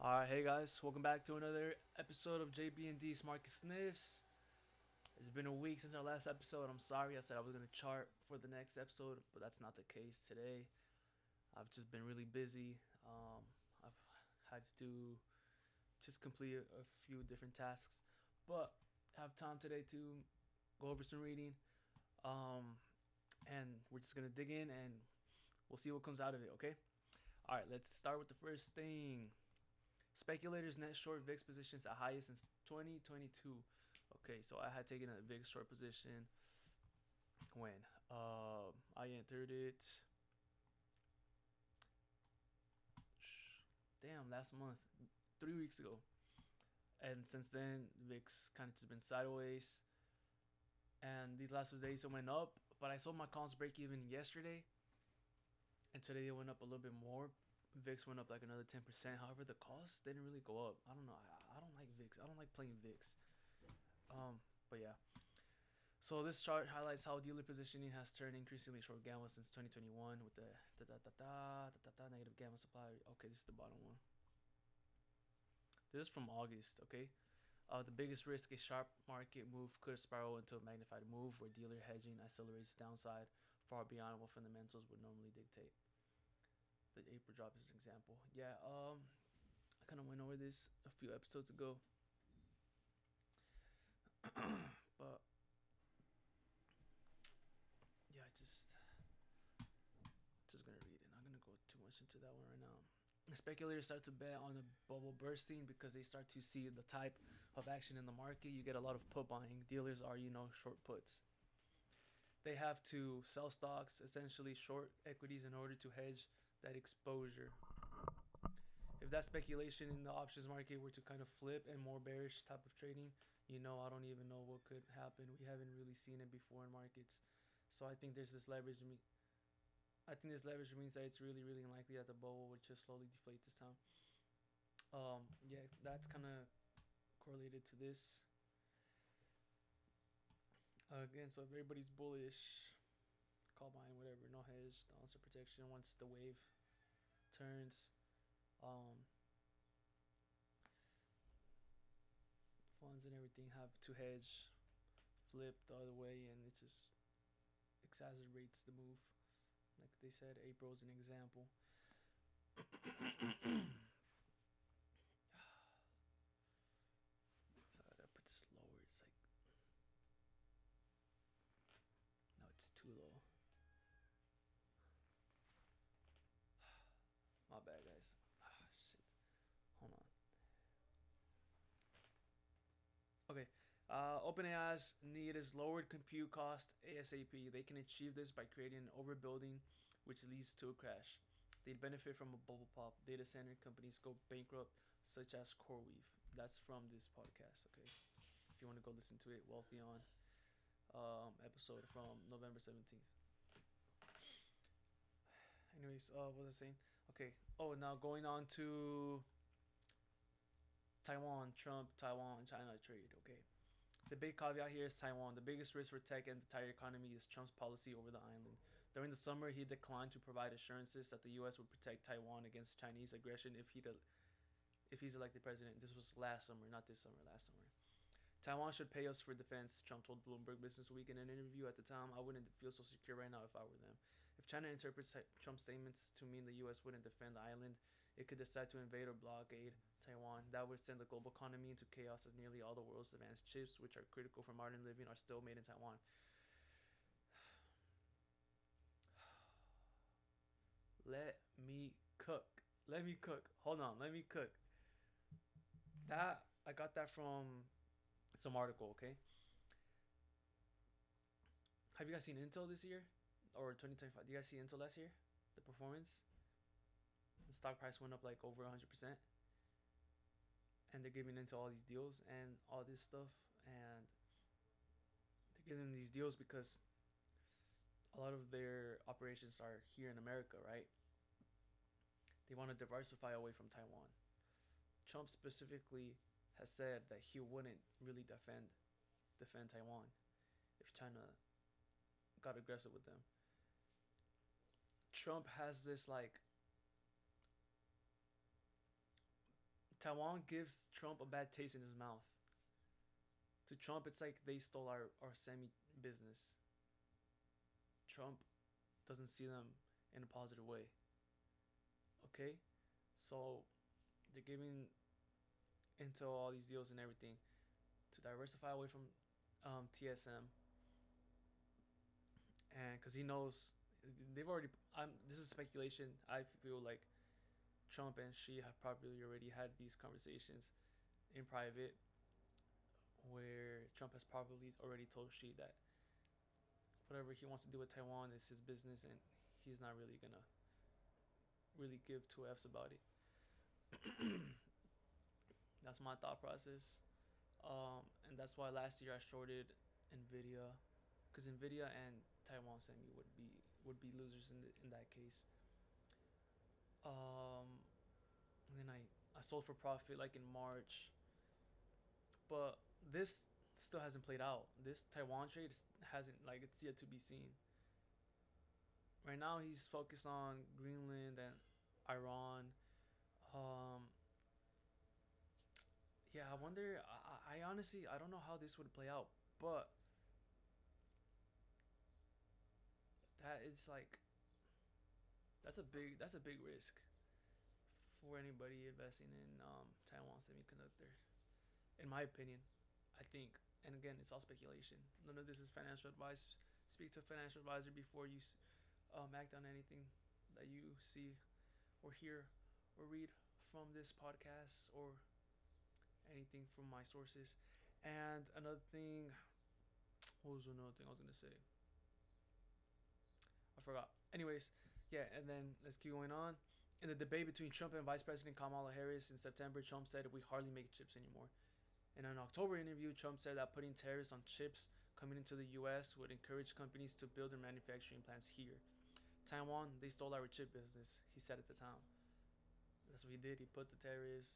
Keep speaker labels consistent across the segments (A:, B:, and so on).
A: Alright, hey guys, welcome back to another episode of JB&D's Market Sniffs. It's been a week since our last episode. I'm sorry, I said I was going to chart for the next episode, but that's not the case today. I've just been really busy. I've had to just complete a few different tasks, but I have time today to go over some reading. Um, and we're just going to dig in and we'll see what comes out of it, okay? Alright, let's start with the first thing. Speculators net short VIX positions at highest since 2022. Okay, so I had taken a VIX short position when I entered it. Damn, last month, 3 weeks ago, and since then VIX kind of just been sideways. And these last 2 days it went up, but I sold my calls break even yesterday, and today it went up a little bit more. VIX went up like another 10%. However, the cost didn't really go up. I don't know. I don't like VIX. I don't like playing VIX. But yeah. So this chart highlights how dealer positioning has turned increasingly short gamma since 2021 with the negative gamma supply. Okay, this is the bottom one. This is from August. Okay. The biggest risk a sharp market move could spiral into a magnified move where dealer hedging accelerates downside far beyond what fundamentals would normally dictate. The April drop is an example. Yeah, I kind of went over this a few episodes ago, but yeah, just gonna read it. Not gonna go too much into that one right now. Speculators start to bet on the bubble bursting because they start to see the type of action in the market. You get a lot of put buying. Dealers are, short puts. They have to sell stocks, essentially short equities, in order to hedge that exposure. If that speculation in the options market were to kind of flip and more bearish type of trading, I don't even know what could happen. We haven't really seen it before in markets. So I think there's this leverage. I think this leverage means that it's really, really unlikely that the bubble would just slowly deflate this time. Yeah, that's kind of correlated to this. Again, so if everybody's bullish, call buying, whatever, no hedge, downside protection once the wave turns. Funds and everything have to hedge, flip the other way, and it just exacerbates the move. Like they said, April is an example. If I put this lower, it's like, no, it's too low. My bad, guys. Shit. Hold on. Okay. OpenAI's need is lowered compute cost ASAP. They can achieve this by creating an overbuilding, which leads to a crash. They'd benefit from a bubble pop. Data center companies go bankrupt, such as CoreWeave. That's from this podcast. Okay, if you want to go listen to it, Wealthy on episode from November 17th. Anyways, what was I saying? Okay. Oh, now going on to Taiwan, Trump, Taiwan, China trade. Okay. The big caveat here is Taiwan. The biggest risk for tech and the entire economy is Trump's policy over the island. During the summer, he declined to provide assurances that the U.S. would protect Taiwan against Chinese aggression if he's elected president. This was last summer, not this summer, last summer. Taiwan should pay us for defense, Trump told Bloomberg Business Week in an interview. At the time, I wouldn't feel so secure right now if I were them. If China interprets Trump's statements to mean the U.S. wouldn't defend the island, it could decide to invade or blockade Taiwan. That would send the global economy into chaos as nearly all the world's advanced chips, which are critical for modern living, are still made in Taiwan. Let me cook. Let me cook. Hold on. Let me cook. That I got that from some article, okay? Have you guys seen Intel this year? Or 2025? Did you guys see Intel last year? The performance? The stock price went up like over 100%. And they're giving Intel all these deals and all this stuff. And they're giving them these deals because a lot of their operations are here in America, right? They want to diversify away from Taiwan. Trump specifically has said that he wouldn't really defend Taiwan if China got aggressive with them. Trump has this like Taiwan gives Trump a bad taste in his mouth. To Trump, it's like they stole our semi business. Trump doesn't see them in a positive way. Okay? So they're giving into all these deals and everything to diversify away from TSM, and because he knows they've already. This is speculation. I feel like Trump and Xi have probably already had these conversations in private, where Trump has probably already told Xi that whatever he wants to do with Taiwan is his business, and he's not really gonna really give two f's about it. That's my thought process. And that's why last year I shorted Nvidia, because Nvidia and Taiwan Semi would be losers in that case. Um, and then I sold for profit like in March, but this still hasn't played out. This Taiwan trade hasn't, like, it's yet to be seen. Right now he's focused on Greenland and Iran. Um, yeah, I wonder. I honestly I don't know how this would play out, but that is like that's a big risk for anybody investing in Taiwan Semiconductor, in my opinion. I think, and again, it's all speculation. None of this is financial advice. Speak to a financial advisor before you act on anything that you see or hear or read from this podcast or anything from my sources. And another thing, what was another thing I was gonna say? I forgot. Anyways, yeah, and then let's keep going on. In the debate between Trump and Vice President Kamala Harris in September, Trump said we hardly make chips anymore. In an October interview, Trump said that putting tariffs on chips coming into the U.S. would encourage companies to build their manufacturing plants here. Taiwan, they stole our chip business, he said at the time. That's what he did. He put the tariffs.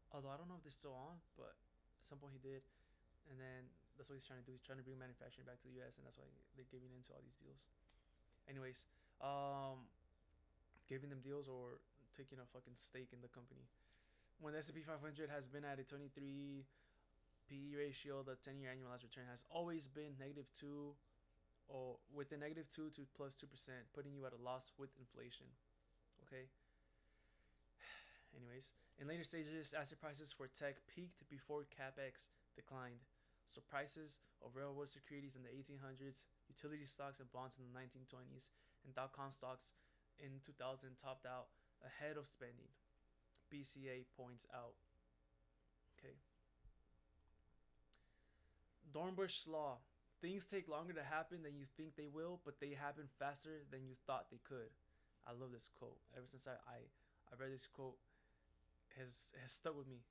A: Although I don't know if they're still on, but at some point he did. And then that's what he's trying to do. He's trying to bring manufacturing back to the U.S. and that's why they're giving into all these deals. Anyways, giving them deals or taking a fucking stake in the company. When the S&P 500 has been at a 23 PE ratio, the 10-year annualized return has always been -2, or with a -2 to +2%, putting you at a loss with inflation. Okay. Anyways, in later stages, asset prices for tech peaked before capex declined. So prices of railroad securities in the 1800s, utility stocks and bonds in the 1920s, and dot-com stocks in 2000 topped out ahead of spending. BCA points out. Okay. Dornbusch's law. Things take longer to happen than you think they will, but they happen faster than you thought they could. I love this quote. Ever since I read this quote, has stuck with me.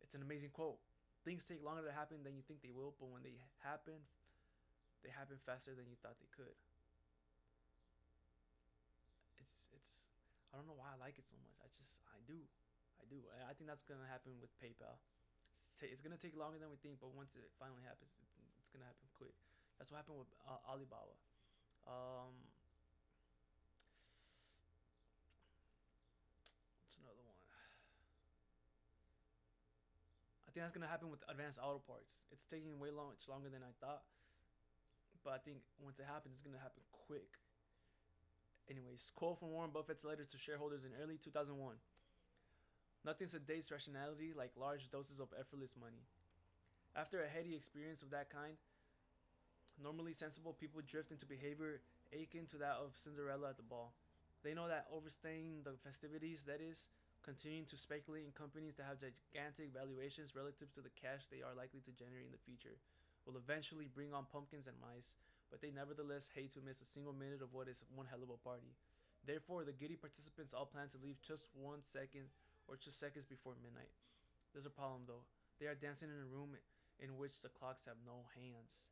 A: It's an amazing quote. Things take longer to happen than you think they will, but when they happen faster than you thought they could. It's I don't know why I like it so much. I do. I think that's gonna happen with PayPal. It's gonna take longer than we think, but once it finally happens, it's gonna happen quick. That's what happened with Alibaba. What's another one? I think that's gonna happen with advanced auto parts. It's taking way much longer than I thought, but I think once it happens, it's gonna happen quick. Anyways, quote from Warren Buffett's letter to shareholders in early 2001. Nothing sedates rationality like large doses of effortless money. After a heady experience of that kind, normally sensible people drift into behavior akin to that of Cinderella at the ball. They know that overstaying the festivities, that is, continuing to speculate in companies that have gigantic valuations relative to the cash they are likely to generate in the future, will eventually bring on pumpkins and mice, but they nevertheless hate to miss a single minute of what is one hell of a party. Therefore, the giddy participants all plan to leave just 1 second or just seconds before midnight. There's a problem though. They are dancing in a room in which the clocks have no hands.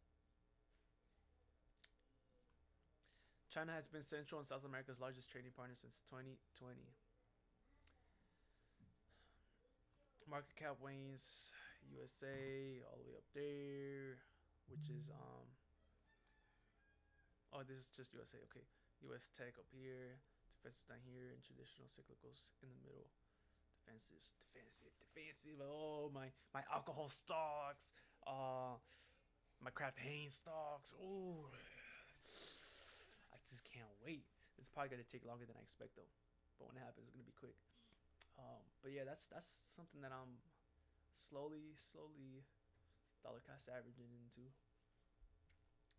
A: China has been Central and South America's largest trading partner since 2020. Market cap wanes, USA all the way up there, which is oh, this is just USA. Okay, US tech up here, defensive down here, and traditional cyclicals in the middle. defensive. Oh, my alcohol stocks, my Kraft Heinz stocks. Oh, I just can't wait. It's probably gonna take longer than I expect though, but when it happens, it's gonna be quick. But yeah, that's something that I'm slowly dollar cost averaging into.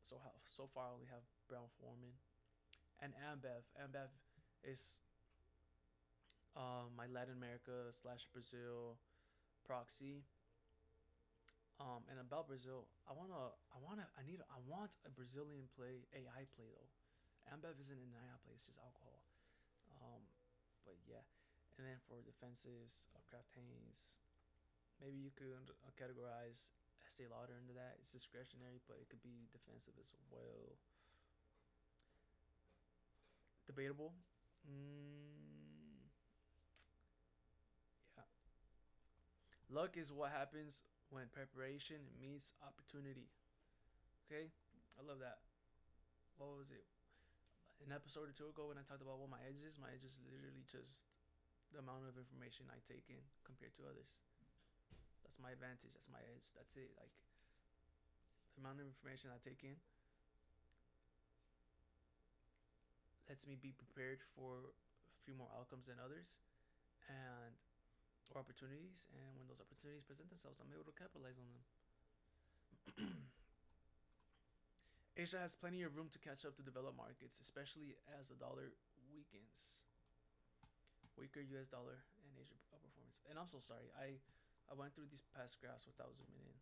A: So far I only have Brown Foreman and Ambev. Ambev is my Latin America slash Brazil proxy. And about Brazil, I want a Brazilian AI play though. Ambev isn't an AI play; it's just alcohol. Um, but yeah, and then for defensives, Kraft Heinz. Maybe you could categorize Estee Lauder into that. It's discretionary, but it could be defensive as well. Debatable. Yeah. Luck is what happens when preparation meets opportunity. Okay, I love that. What was it? An episode or two ago when I talked about what my edge is literally just the amount of information I take in compared to others. That's my advantage. That's my edge. That's it. Like the amount of information I take in lets me be prepared for a few more outcomes than others, and or opportunities. And when those opportunities present themselves, I'm able to capitalize on them. Asia has plenty of room to catch up to developed markets, especially as the dollar weakens. Weaker U.S. dollar and Asia outperformance. And I'm so sorry. I went through these past graphs without zooming in.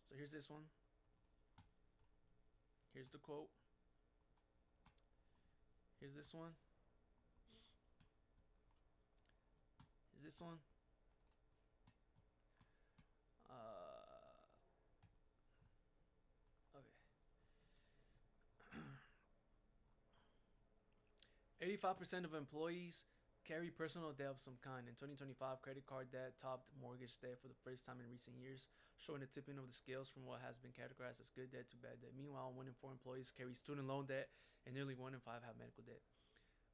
A: So here's this one. Here's the quote. Here's this one. Here's this one. Okay. 85% of employees carry personal debt of some kind. In 2025, credit card debt topped mortgage debt for the first time in recent years, showing a tipping of the scales from what has been categorized as good debt to bad debt. Meanwhile, 1 in 4 employees carry student loan debt, and nearly 1 in 5 have medical debt.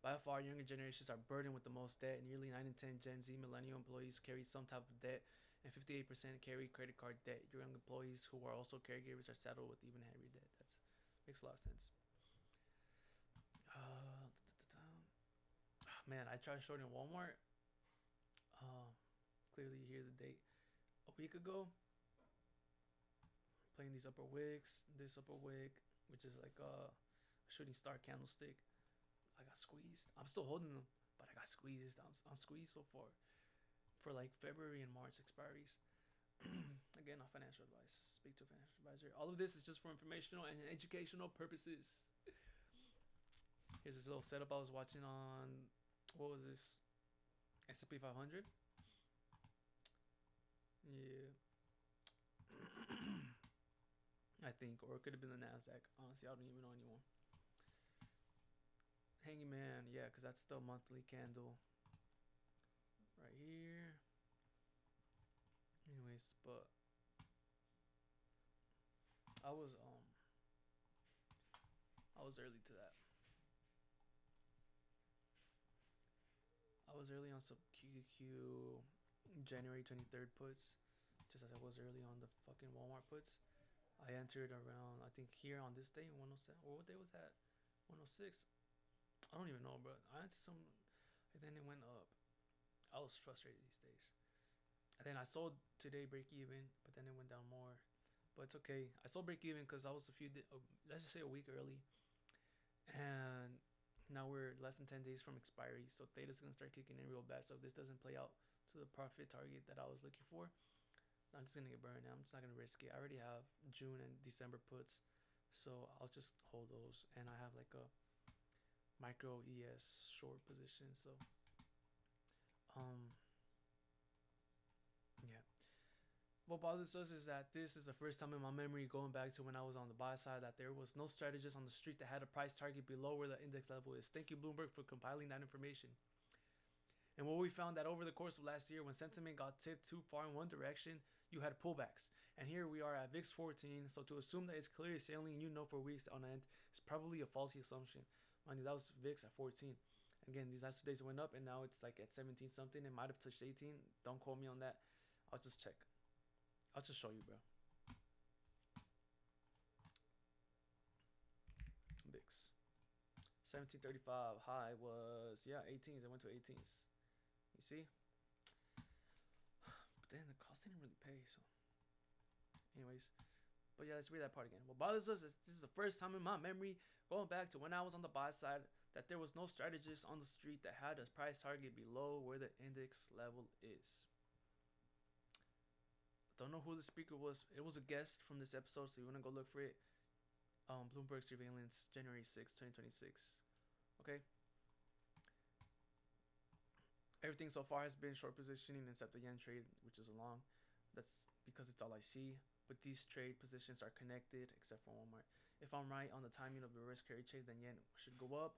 A: By far, younger generations are burdened with the most debt. Nearly 9 in 10 Gen Z millennial employees carry some type of debt, and 58% carry credit card debt. Your young employees who are also caregivers are saddled with even heavier debt. That makes a lot of sense. Man, I tried shorting Walmart. Clearly, you hear the date. A week ago, playing these upper wicks, this upper wick, which is like a shooting star candlestick. I got squeezed. I'm still holding them, but I got squeezed. I'm squeezed so far for like February and March expiries. Again, not financial advice. Speak to a financial advisor. All of this is just for informational and educational purposes. Here's this little setup I was watching on, what was this? S&P 500? Yeah. I think, or it could have been the NASDAQ. Honestly, I don't even know anymore. Hanging Man, yeah, because that's the monthly candle right here. Anyways, but I was early to that. I was early on some QQQ January 23rd puts, just as I was early on the fucking Walmart puts. I entered around, I think here on this day, 107, or what day was that? 106. I don't even know, bro. I entered some, and then it went up. I was frustrated these days. And then I sold today break even, but then it went down more. But it's okay. I sold break even because I was let's just say a week early, and now we're less than 10 days from expiry. So theta's gonna start kicking in real bad. So if this doesn't play out to the profit target that I was looking for, I'm just gonna get burned. I'm just not gonna risk it. I already have June and December puts, so I'll just hold those. And I have like a micro ES short position. So, yeah. What bothers us is that this is the first time in my memory, going back to when I was on the buy side, that there was no strategist on the street that had a price target below where the index level is. Thank you, Bloomberg, for compiling that information. And what we found that over the course of last year, when sentiment got tipped too far in one direction, you had pullbacks. And here we are at VIX 14, so to assume that it's clearly sailing, for weeks on end, is probably a faulty assumption. Mind you, that was VIX at 14. Again, these last 2 days it went up, and now it's like at 17 something. It might have touched 18. Don't quote me on that. I'll just check. I'll just show you, bro. VIX 1735 high was, yeah, 18s. It went to 18s. You see? But then the cost didn't really pay. So, anyways, but yeah, let's read that part again. What bothers us is this is the first time in my memory, going back to when I was on the buy side, that there was no strategist on the street that had a price target below where the index level is. Don't know who the speaker was. It was a guest from this episode, so you want to go look for it. Bloomberg surveillance, January 6, 2026. Okay. Everything so far has been short positioning except the yen trade, which is a long. That's because it's all I see. But these trade positions are connected except for Walmart. If I'm right on the timing of the risk carry trade, then yen should go up,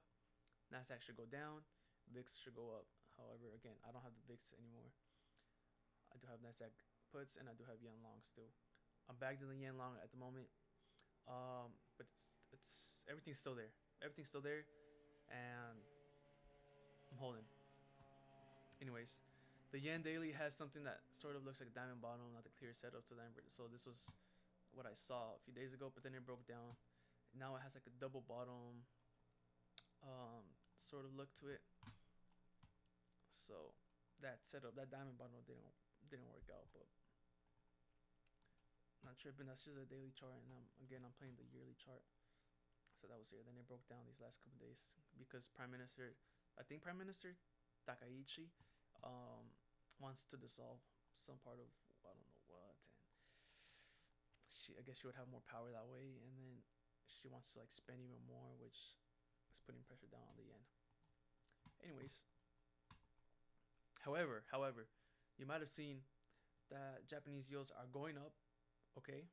A: Nasdaq should go down, VIX should go up. However, again, I don't have the VIX anymore. I do have Nasdaq puts and I do have yen long still. I'm back to the yen long at the moment. But it's everything's still there. Everything's still there, and I'm holding. Anyways, the yen daily has something that sort of looks like a diamond bottom, not the clear setup to them. So this was what I saw a few days ago, but then it broke down. Now it has like a double bottom, sort of look to it. So that setup, that diamond bottom didn't work out, but not tripping. That's just a daily chart, and I'm playing the yearly chart. So that was here. Then it broke down these last couple days because Prime Minister Takaichi, wants to dissolve some part of I don't know what, and I guess she would have more power that way, and then she wants to like spend even more, which is putting pressure down on the yen. Anyways, however, you might have seen that Japanese yields are going up. Okay,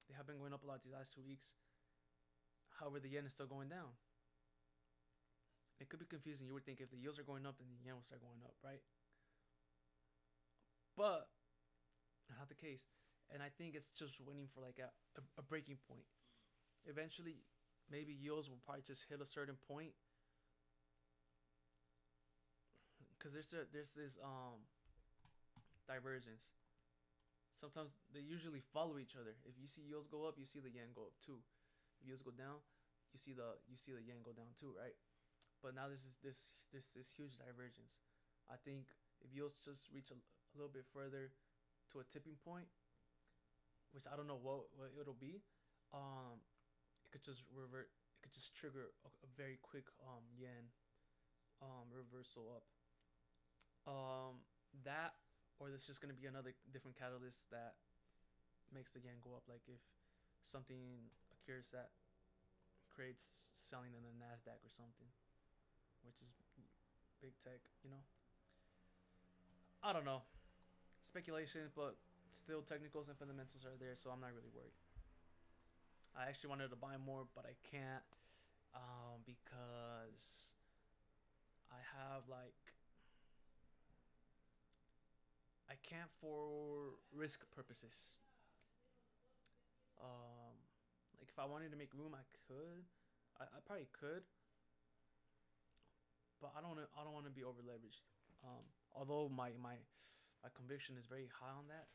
A: they have been going up a lot these last 2 weeks. However, the yen is still going down. It could be confusing. You would think if the yields are going up, then the yen will start going up, right? But not the case. And I think it's just waiting for like a breaking point. Eventually, maybe yields will probably just hit a certain point. Because there's this divergence. Sometimes they usually follow each other. If you see yields go up, you see the yen go up too. If yields go down, you see the yen go down too, right? But now this huge divergence. I think if yields just reach a little bit further to a tipping point, which I don't know what it'll be, it could just revert. It could just trigger a very quick yen reversal up. That, or there's just gonna be another different catalyst that makes the yen go up. Like if something occurs that creates selling in the Nasdaq or something, which is big tech, I don't know, speculation, but still technicals and fundamentals are there, so I'm not really worried. I actually wanted to buy more, but I can't, because I have I can't for risk purposes. Like if I wanted to make room, I could. I probably could, but I don't want to be over leveraged. Although my conviction is very high on that.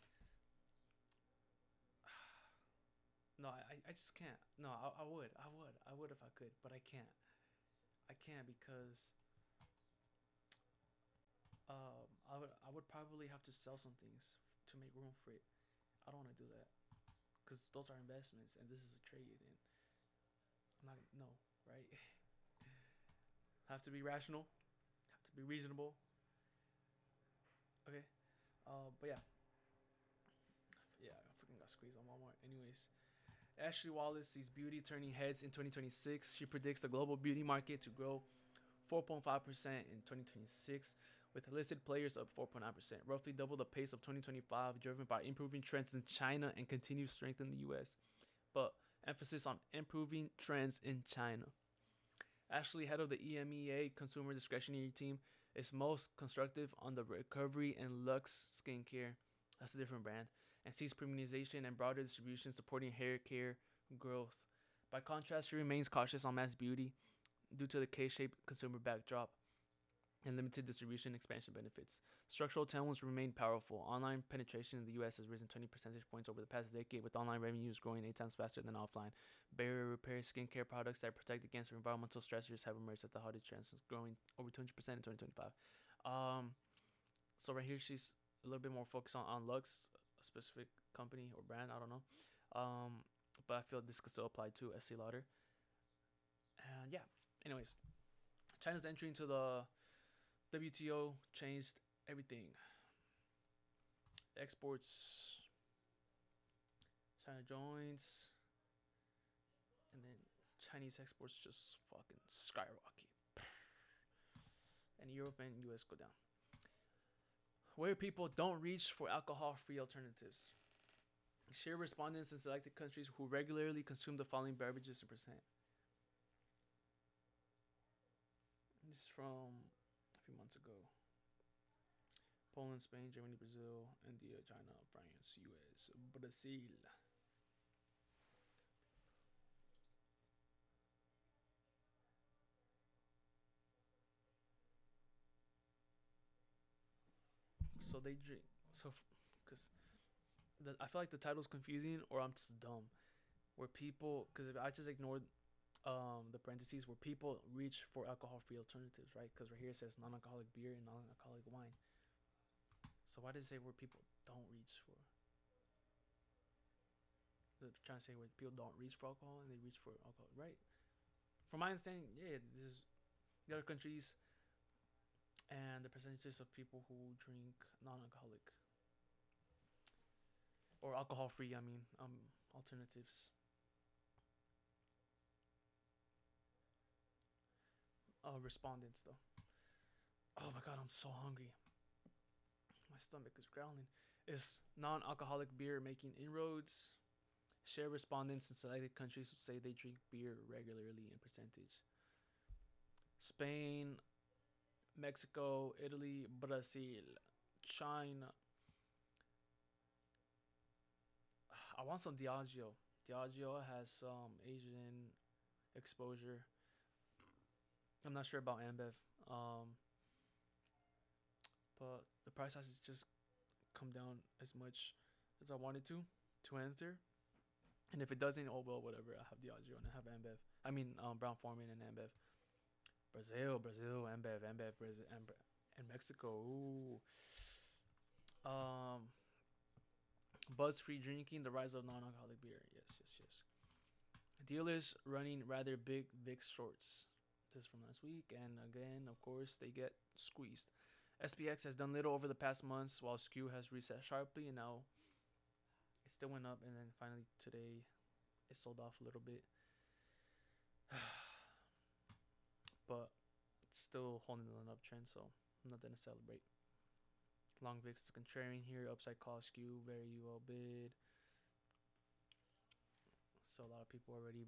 A: No, I just can't. No, I would if I could, but I can't. I can't because I would probably have to sell some things to make room for it. I don't want to do that because those are investments and this is a trade, and I'm not no right. Have to be rational, have to be reasonable. Okay, but yeah, I fucking got squeezed on Walmart. Anyways, Ashley Wallace sees beauty turning heads in 2026. She predicts the global beauty market to grow 4.5% in 2026, with listed players up 4.9%, roughly double the pace of 2025, driven by improving trends in China and continued strength in the US. But emphasis on improving trends in China. Ashley, head of the EMEA consumer discretionary team, is most constructive on the recovery in Luxe skincare. That's a different brand. And sees premiumization and broader distribution supporting hair care growth. By contrast, she remains cautious on mass beauty due to the K-shaped consumer backdrop. and limited distribution expansion benefits. Structural tailwinds remain powerful. Online penetration in the U.S. has risen 20 percentage points over the past decade, with online revenues growing 8 times faster than offline. Barrier repair skincare products that protect against environmental stressors have emerged as the hottest trends, growing over 200% in 2025. So right here, she's a little bit more focused on Lux, a specific company or brand. I don't know. But I feel this could still apply to Estee Lauder. And yeah. Anyways, China's entry into the WTO changed everything. Exports, China joins, and then Chinese exports just fucking skyrocket. And Europe and US go down. Where people don't reach for alcohol-free alternatives. Share respondents in selected countries who regularly consume the following beverages in percent. This is from a few months ago. Poland, Spain, Germany, Brazil, India, China, France, US, Brazil. So they drink. So, because I feel like the title's confusing, or I'm just dumb. Where people, because if I just ignored the parentheses, where people reach for alcohol-free alternatives, right? Because right here it says non-alcoholic beer and non-alcoholic wine. So why does it say where people don't reach for? They're trying to say where people don't reach for alcohol and they reach for alcohol, right? From my understanding, yeah, this is the other countries and the percentages of people who drink non-alcoholic or alcohol-free. I mean, alternatives. Respondents though. Oh my god, I'm so hungry. My stomach is growling. Is non-alcoholic beer making inroads? Share respondents in selected countries who say they drink beer regularly in percentage. Spain, Mexico, Italy, Brazil, China. I want some Diageo. Diageo has some Asian exposure. I'm not sure about Ambev. But the price has just come down as much as I wanted to enter. And if it doesn't, oh well, whatever. I have Diageo and I have Ambev. I mean, Brown Forman and Ambev. Brazil, Ambev, Brazil, and Mexico. Ooh. Buzz free drinking, the rise of non-alcoholic beer. Yes. Dealers running rather big VIX shorts. This is from last week, and again, of course, they get squeezed. SPX has done little over the past months, while SKU has reset sharply, and now it still went up, and then finally today it sold off a little bit. But it's still holding an uptrend, so nothing to celebrate. Long VIX is contrarian here. Upside call SKU very well bid. So a lot of people already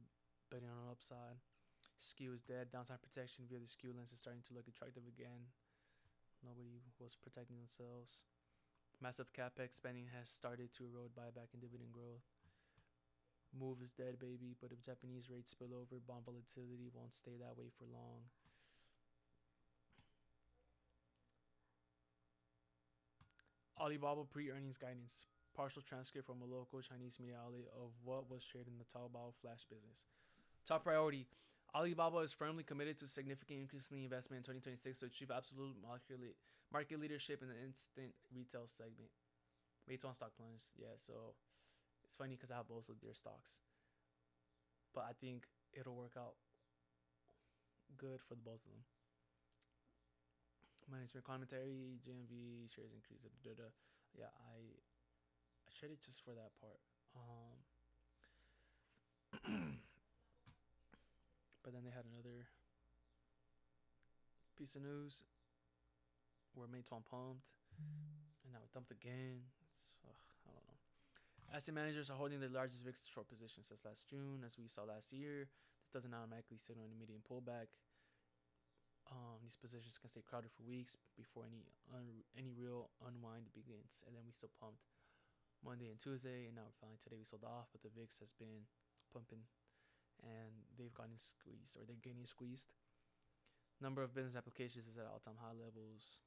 A: betting on an upside. SKU is dead. Downside protection via the SKU lens is starting to look attractive again. Nobody was protecting themselves. Massive capex spending has started to erode buyback and dividend growth. Move is dead, baby. But if Japanese rates spill over, bond volatility won't stay that way for long. Alibaba pre-earnings guidance. Partial transcript from a local Chinese media outlet of what was shared in the Taobao flash business. Top priority. Alibaba is firmly committed to significant increasing investment in 2026 to achieve absolute market leadership in the instant retail segment. Meituan stock plunge. Yeah, so it's funny because I have both of their stocks. But I think it'll work out good for the both of them. Management commentary, GMV, shares increase. Yeah, I traded just for that part. But then they had another piece of news where Meituan pumped, and now it dumped again. I don't know. Asset managers are holding their largest VIX short position since last June, as we saw last year. This doesn't automatically signal an immediate pullback. These positions can stay crowded for weeks before any real unwind begins, and then we still pumped Monday and Tuesday, and now finally today we sold off, but the VIX has been pumping, and they've gotten squeezed, or they're getting squeezed. Number of business applications is at all-time high levels.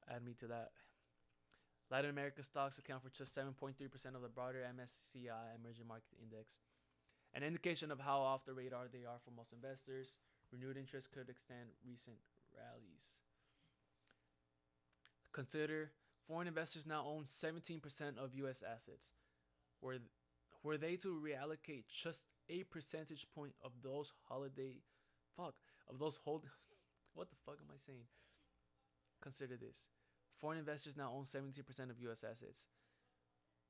A: Add me to that. Latin America stocks account for just 7.3% of the broader MSCI Emerging Market Index, an indication of how off the radar they are for most investors. Renewed interest could extend recent rallies. Consider foreign investors now own 17% of U.S. assets. Were they to reallocate just a percentage point of those what the fuck am I saying? Consider this. Foreign investors now own 17% of U.S. assets.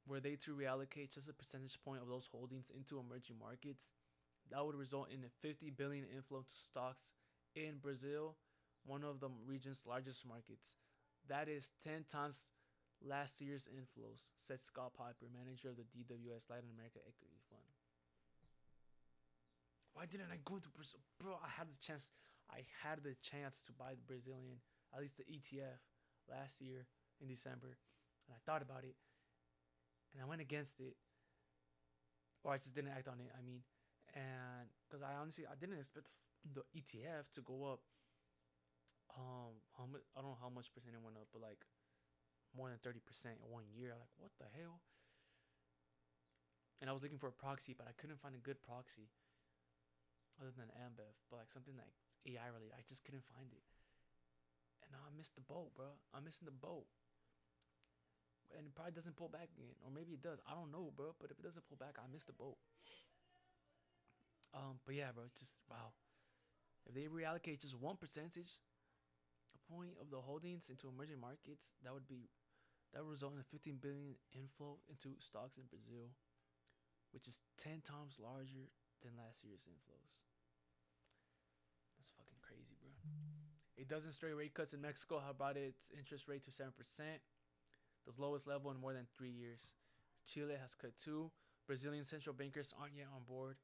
A: Were they to reallocate just a percentage point of those holdings into emerging markets, that would result in a 50 billion inflow to stocks in Brazil, one of the region's largest markets. That is 10 times last year's inflows, said Scott Piper, manager of the DWS Latin America Equity Fund. Why didn't I go to Brazil? Bro, I had the chance to buy the Brazilian, at least the ETF, last year in December. And I thought about it. And I went against it. Or I just didn't act on it, I mean. And because I didn't expect the ETF to go up. How much? I don't know how much percent it went up, but like more than 30% in 1 year. Like, what the hell? And I was looking for a proxy, but I couldn't find a good proxy other than Ambev, but like something like AI related. I just couldn't find it. And now I missed the boat, bro. I'm missing the boat. And it probably doesn't pull back again. Or maybe it does. I don't know, bro. But if it doesn't pull back, I missed the boat. But yeah, bro. Just, wow. If they reallocate just 1% point of the holdings into emerging markets, that would result in a 15 billion inflow into stocks in Brazil, which is 10 times larger than last year's inflows. That's fucking crazy, bro. A dozen straight rate cuts in Mexico have brought its interest rate to 7%, the lowest level in more than 3 years. Chile has cut too. Brazilian central bankers aren't yet on board.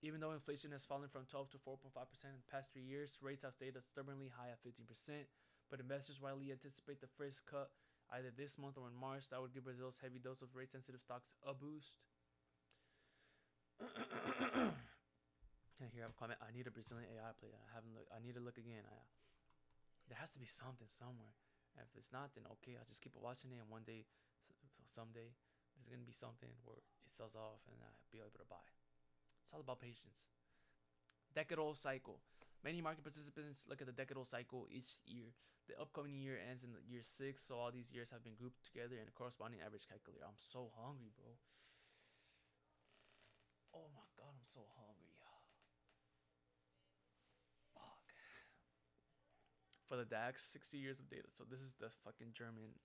A: Even though inflation has fallen from 12 to 4.5% in the past 3 years, rates have stayed stubbornly high at 15%. But investors widely anticipate the first cut either this month or in March. That would give Brazil's heavy dose of rate-sensitive stocks a boost. And here I have a comment. I need a Brazilian AI play. I need to look again. There has to be something somewhere. And if it's not, then okay, I'll just keep watching it. And one day, someday, there's gonna be something where it sells off, and I'll be able to buy. It's all about patience. Decadal cycle. Many market participants look at the decadal cycle each year. The upcoming year ends in year 6, so all these years have been grouped together in a corresponding average calculator. I'm so hungry, bro. Oh my god, I'm so hungry. Fuck. For the DAX, 60 years of data. So this is the fucking German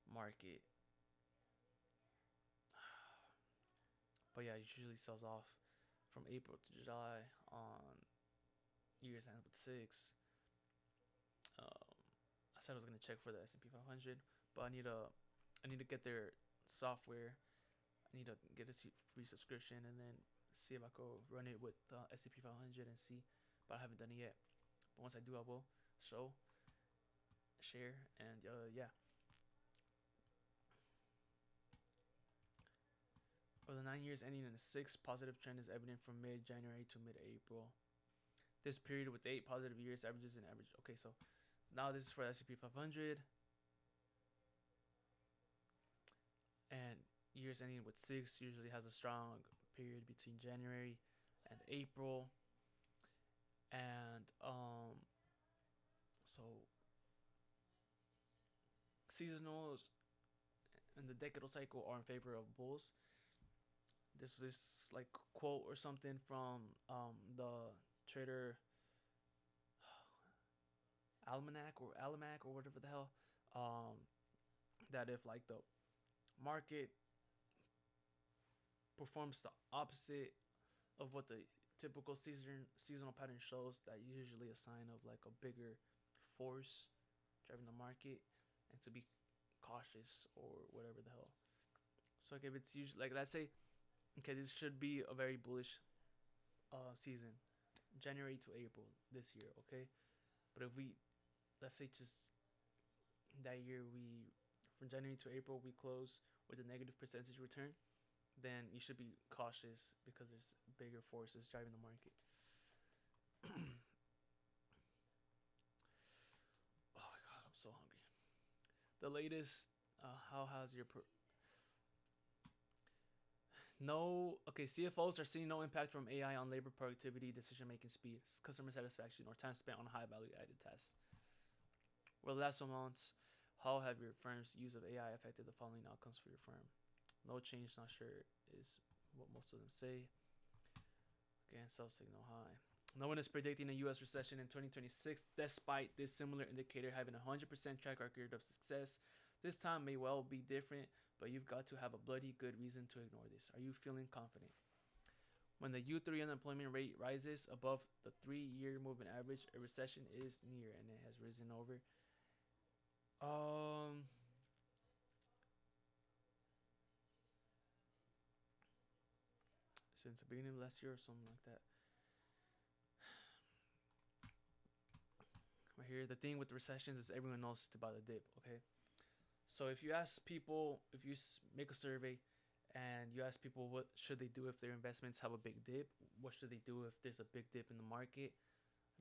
A: market. But yeah, it usually sells off from April to July on year's end with 6. I said I was gonna check for the S&P 500, but I need to get their software. I need to get a free subscription and then see if I could run it with S&P 500 and see. But I haven't done it yet. But once I do, I will share, and yeah. For the 9 years ending in a 6, positive trend is evident from mid-January to mid-April. This period with 8 positive years averages an average. Okay, so now this is for S&P 500. And years ending with 6 usually has a strong period between January and April. And so seasonals and the decadal cycle are in favor of bulls. This is like quote or something from the trader almanac or whatever the hell, that if like the market performs the opposite of what the typical seasonal pattern shows, that usually a sign of like a bigger force driving the market, and to be cautious or whatever the hell. So like if it's usually like, let's say, okay, this should be a very bullish season, January to April this year, okay? But if we, let's say just that year, from January to April, we close with a negative percentage return, then you should be cautious because there's bigger forces driving the market. Oh my god, I'm so hungry. The latest, how has your no, okay, CFOs are seeing no impact from AI on labor productivity, decision making speed, customer satisfaction, or time spent on high value added tasks. Well, last months, how have your firm's use of AI affected the following outcomes for your firm? No change, not sure, is what most of them say. Again, sell signal high. No one is predicting a U.S. recession in 2026, despite this similar indicator having a 100% track record of success. This time may well be different, but you've got to have a bloody good reason to ignore this. Are you feeling confident? When the U3 unemployment rate rises above the 3-year moving average, a recession is near, and it has risen over. Um, since the beginning of last year or something like that. Right here, the thing with the recessions is everyone knows to buy the dip. Okay, so if you ask people, if you make a survey, and you ask people what should they do if their investments have a big dip, what should they do if there's a big dip in the market,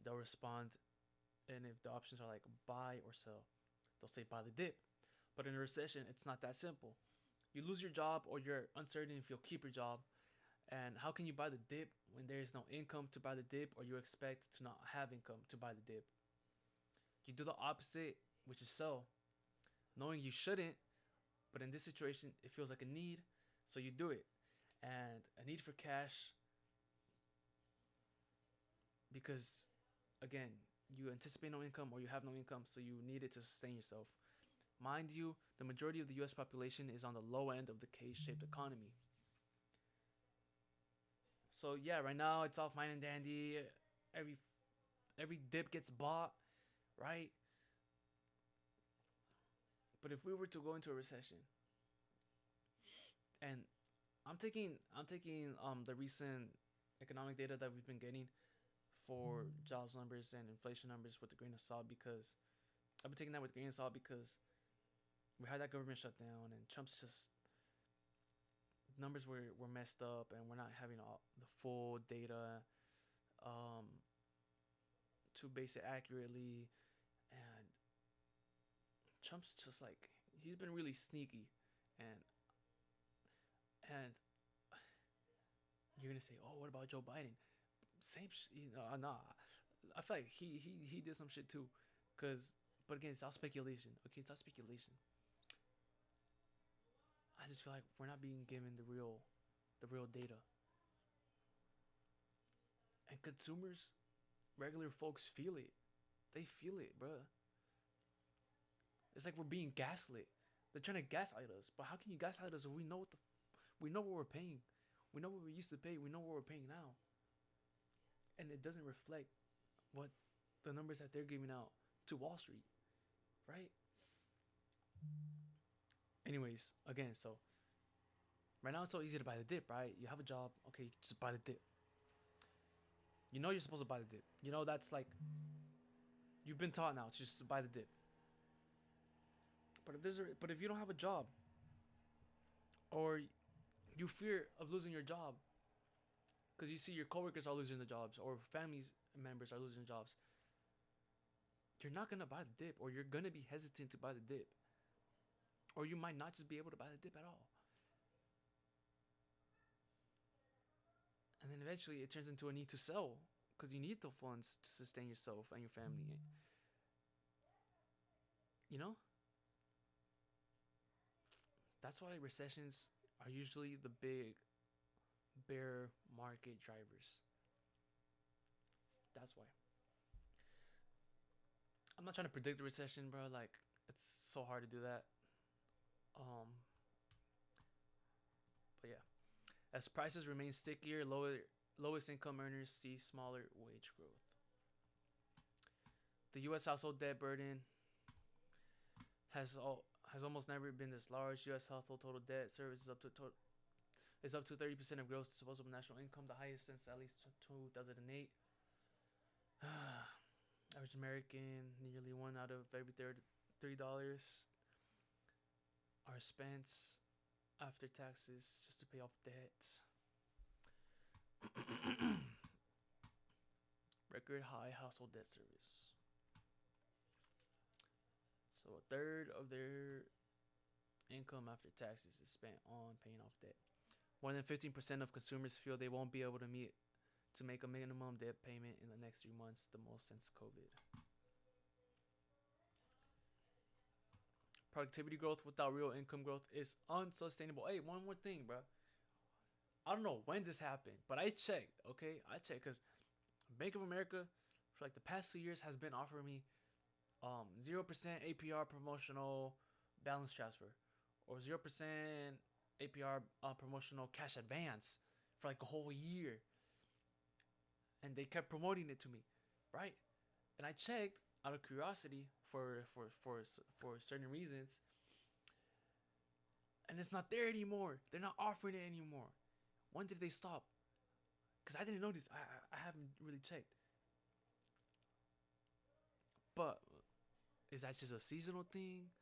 A: they'll respond, and if the options are like buy or sell, they'll say buy the dip. But in a recession, it's not that simple. You lose your job or you're uncertain if you'll keep your job. And how can you buy the dip when there is no income to buy the dip or you expect to not have income to buy the dip? You do the opposite, which is sell, knowing you shouldn't, but in this situation, it feels like a need, so you do it. And a need for cash because, again, you anticipate no income or you have no income, so you need it to sustain yourself. Mind you, the majority of the US population is on the low end of the K shaped economy. So, yeah, right now it's all fine and dandy. Every every dip gets bought, right? But if we were to go into a recession, and I'm taking the recent economic data that we've been getting for jobs numbers and inflation numbers with a grain of salt because I've been taking that with a grain of salt because we had that government shutdown and Trump's just numbers were messed up and we're not having all the full data um, to base it accurately, and Trump's just like he's been really sneaky, and and you're gonna say, oh, what about Joe Biden? Same, nah. I feel like he did some shit too, cause but again, it's all speculation. Okay, it's all speculation. I just feel like we're not being given the real data, and consumers, regular folks feel it. They feel it, bruh. It's like we're being gaslit. They're trying to gaslight us, but how can you gaslight us if we know we know what we're paying, we know what we used to pay, we know what we're paying now, and it doesn't reflect what the numbers that they're giving out to Wall Street, right? Anyways, again, so right now it's so easy to buy the dip, right? You have a job, okay, just buy the dip. You know you're supposed to buy the dip. You know that's like you've been taught now, it's just to buy the dip. But if you don't have a job or you fear of losing your job because you see your coworkers are losing their jobs or family members are losing their jobs, you're not gonna buy the dip, or you're gonna be hesitant to buy the dip, or you might not just be able to buy the dip at all. And then eventually it turns into a need to sell because you need the funds to sustain yourself and your family. You know? That's why recessions are usually the big bear market drivers. That's why. I'm not trying to predict the recession, bro. Like, it's so hard to do that. Um, but yeah. As prices remain stickier, lowest income earners see smaller wage growth. The U.S. household debt burden has almost never been this large. U.S. household total debt service is up to 30% of gross disposable national income, the highest since at least 2008. Average American, nearly one out of every $3 are spent after taxes just to pay off debt. Record high household debt service. So a third of their income after taxes is spent on paying off debt. More than 15% of consumers feel they won't be able to make a minimum debt payment in the next 3 months, the most since COVID. Productivity growth without real income growth is unsustainable. Hey, one more thing, bro. I don't know when this happened, but I checked. Okay, I checked because Bank of America for like the past 2 years has been offering me 0% APR promotional balance transfer or 0% APR promotional cash advance for like a whole year, and they kept promoting it to me, right? And I checked out of curiosity for certain reasons, and it's not there anymore. They're not offering it anymore. When did they stop? Because I didn't notice. I haven't really checked. But is that just a seasonal thing?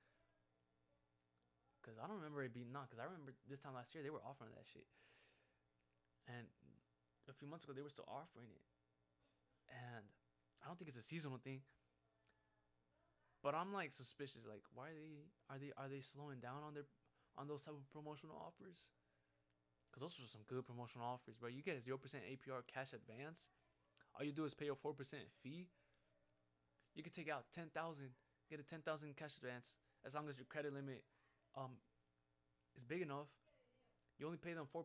A: Because I don't remember it being not. Because I remember this time last year they were offering that shit, and a few months ago they were still offering it. And I don't think it's a seasonal thing. But I'm like suspicious. Like, why are they slowing down on those type of promotional offers? Because those are some good promotional offers, bro. You get a 0% APR cash advance. All you do is pay a 4% fee. You can take out 10,000, get a 10,000 cash advance as long as your credit limit is big enough. You only pay them 4%.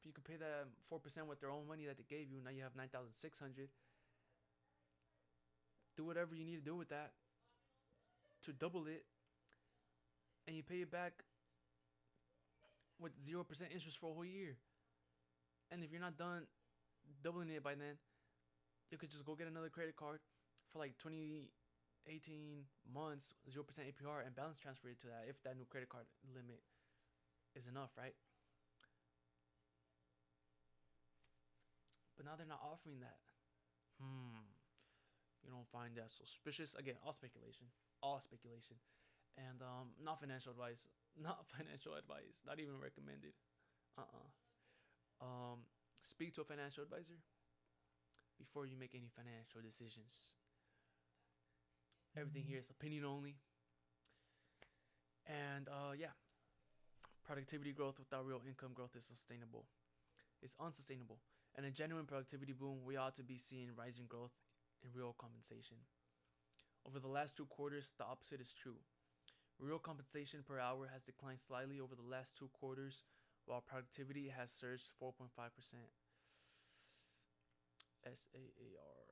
A: You can pay that 4% with their own money that they gave you. Now you have 9,600. Do whatever you need to do with that to double it, and you pay it back with 0% interest for a whole year. And if you're not done doubling it by then, you could just go get another credit card for like 18 months, 0% APR, and balance transfer it to that if that new credit card limit is enough, right? But now they're not offering that. You don't find that suspicious? Again, all speculation. All speculation. And not financial advice. Not financial advice. Not even recommended. Speak to a financial advisor before you make any financial decisions. Everything here is opinion only. And yeah, productivity growth without real income growth is sustainable. It's unsustainable. And a genuine productivity boom, we ought to be seeing rising growth in real compensation. Over the last 2 quarters, the opposite is true. Real compensation per hour has declined slightly over the last 2 quarters, while productivity has surged 4.5%. SAAR.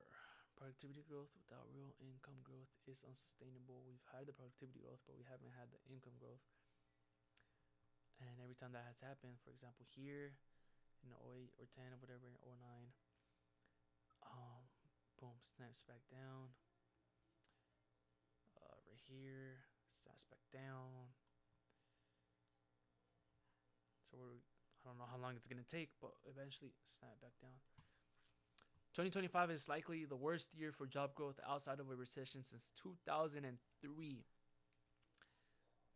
A: Productivity growth without real income growth is unsustainable. We've had the productivity growth, but we haven't had the income growth. And every time that has happened, for example, here in 08 or 10 or whatever, in 09, boom, snaps back down. Right here, snaps back down. So I don't know how long it's gonna take, but eventually snap back down. 2025 is likely the worst year for job growth outside of a recession since 2003.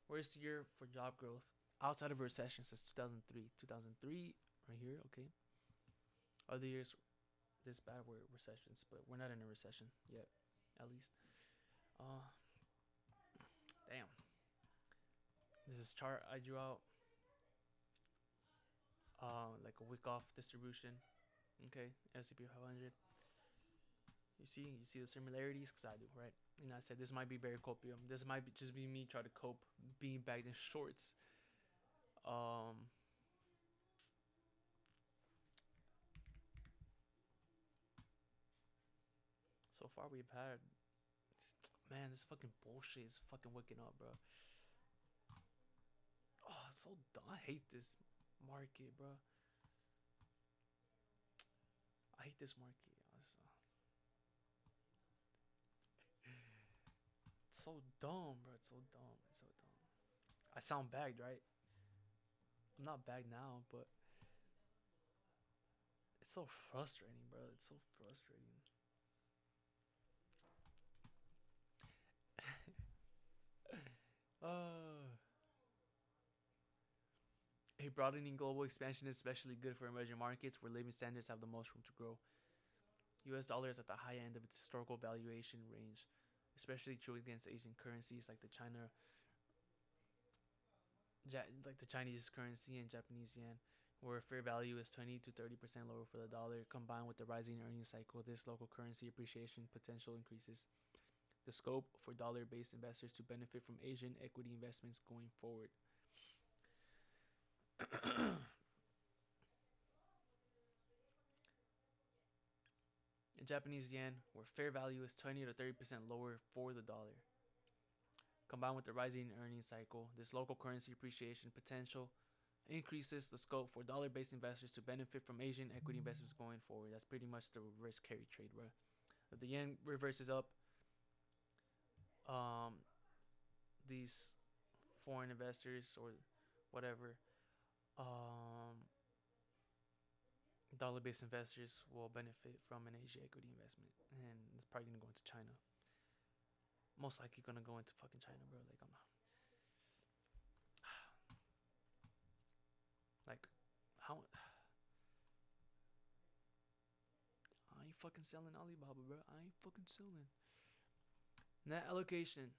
A: Worst year for job growth outside of a recession since 2003. 2003, right here, okay. Other years this bad were recessions, but we're not in a recession yet, at least. Damn. This is chart I drew out. Like a wick off distribution. Okay, S&P 500. You see the similarities, cause I do, right? And I said this might be very copium. This might be just be me trying to cope being bagged in shorts. So far we've had, man, this fucking bullshit is fucking waking up, bro. Oh, it's so dumb. I hate this market, bro. I hate this market. It's so dumb, bro. It's so dumb. It's so dumb. I sound bagged, right? I'm not bagged now, but it's so frustrating, bro. It's so frustrating. broadening global expansion is especially good for emerging markets where living standards have the most room to grow. US dollar is at the high end of its historical valuation range, especially true against Asian currencies like the Chinese currency and Japanese yen, where fair value is 20 to 30% lower for the dollar. Combined with the rising earnings cycle, this local currency appreciation potential increases the scope for dollar-based investors to benefit from Asian equity investments going forward. In Japanese yen, where fair value is 20 to 30% lower for the dollar. Combined with the rising earnings cycle, this local currency appreciation potential increases the scope for dollar-based investors to benefit from Asian equity investments going forward. That's pretty much the reverse carry trade, bro. If the yen reverses up, these foreign investors or whatever, dollar-based investors will benefit from an Asian equity investment, and it's probably gonna go into China. Most likely gonna go into fucking China, bro. Like I'm not. Like, how? I ain't fucking selling Alibaba, bro. I ain't fucking selling. Net allocation.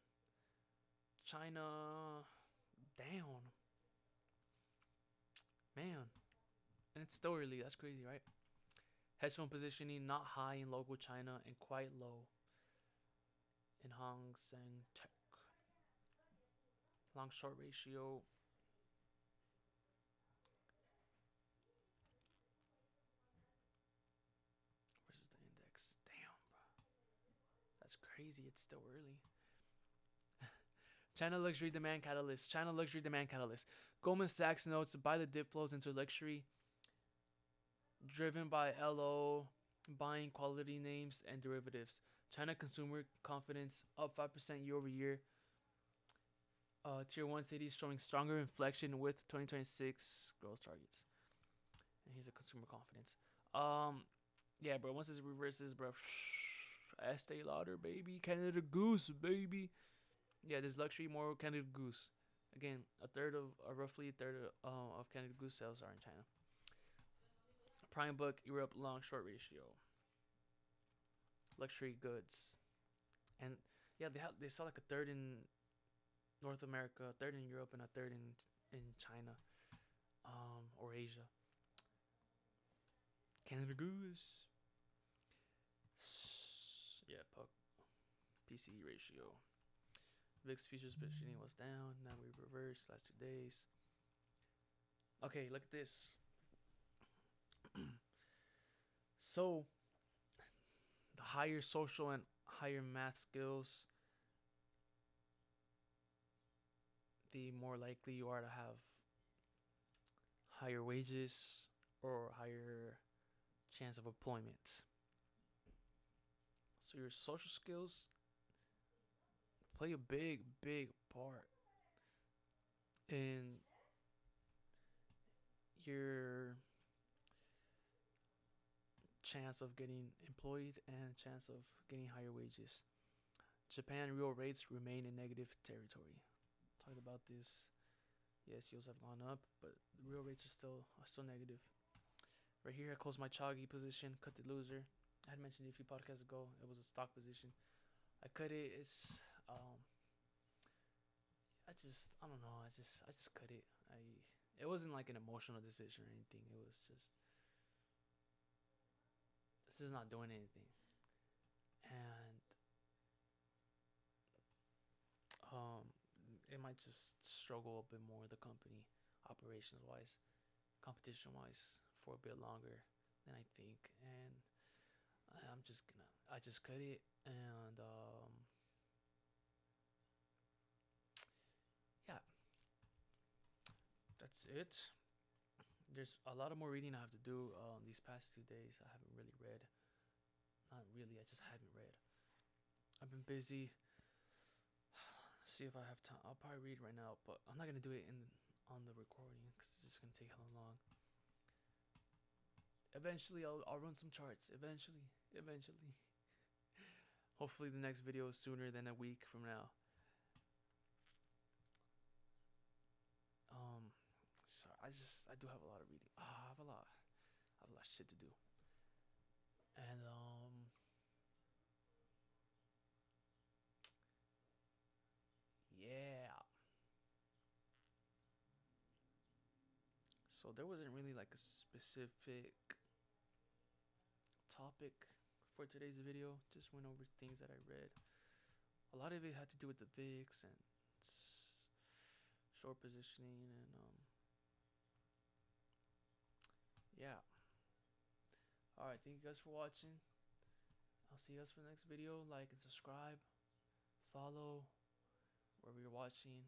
A: China down. Man. And it's still early. That's crazy, right? Hedge fund positioning not high in local China and quite low in Hang Seng Tech. Long short ratio. Where's the index? Damn, bro. That's crazy. It's still early. China luxury demand catalyst. China luxury demand catalyst. Goldman Sachs notes buy the dip flows into luxury, driven by LO buying quality names and derivatives. China consumer confidence up 5% year over year. Tier 1 cities showing stronger inflection with 2026 growth targets. And here's a consumer confidence. Yeah, bro. Once this reverses, bro. Estee Lauder, baby. Canada Goose, baby. Yeah, this luxury more Canada Goose. Again, roughly a third of Canada Goose sales are in China. Prime book, Europe long short ratio. Luxury goods, and yeah, they saw like a third in North America, a third in Europe, and a third in China, or Asia. Canada Goose. Yeah, puck. PCE ratio. VIX futures positioning was down. Now we reversed last 2 days. Okay, look at this. So, the higher social and higher math skills, the more likely you are to have higher wages or higher chance of employment. So your social skills play a big part in your chance of getting employed and chance of getting higher wages. Japan real rates remain in negative territory. Talked about this. Yes, yields have gone up, but the real rates are still negative. Right here, I closed my Chagi position, cut the loser. I had mentioned it a few podcasts ago. It was a stock position. I cut it. I don't know. I just cut it. It wasn't like an emotional decision or anything. It was just, this is not doing anything, and it might just struggle a bit more, the company, operations wise, competition wise, for a bit longer than I think, and I just cut it, and yeah, that's it. There's a lot of more reading I have to do these past 2 days. I haven't really read. Not really, I just haven't read. I've been busy. See if I have time. I'll probably read right now, but I'm not gonna do it on the recording because it's just gonna take how long. Eventually, I'll run some charts. Eventually. Hopefully, the next video is sooner than a week from now. Sorry, I do have a lot of reading. I have a lot. I have a lot of shit to do. And yeah. So there wasn't really like a specific topic for today's video. Just went over things that I read. A lot of it had to do with the VIX and short positioning and yeah. All right, thank you guys for watching. I'll see you guys for the next video. Like and subscribe, follow wherever you're watching.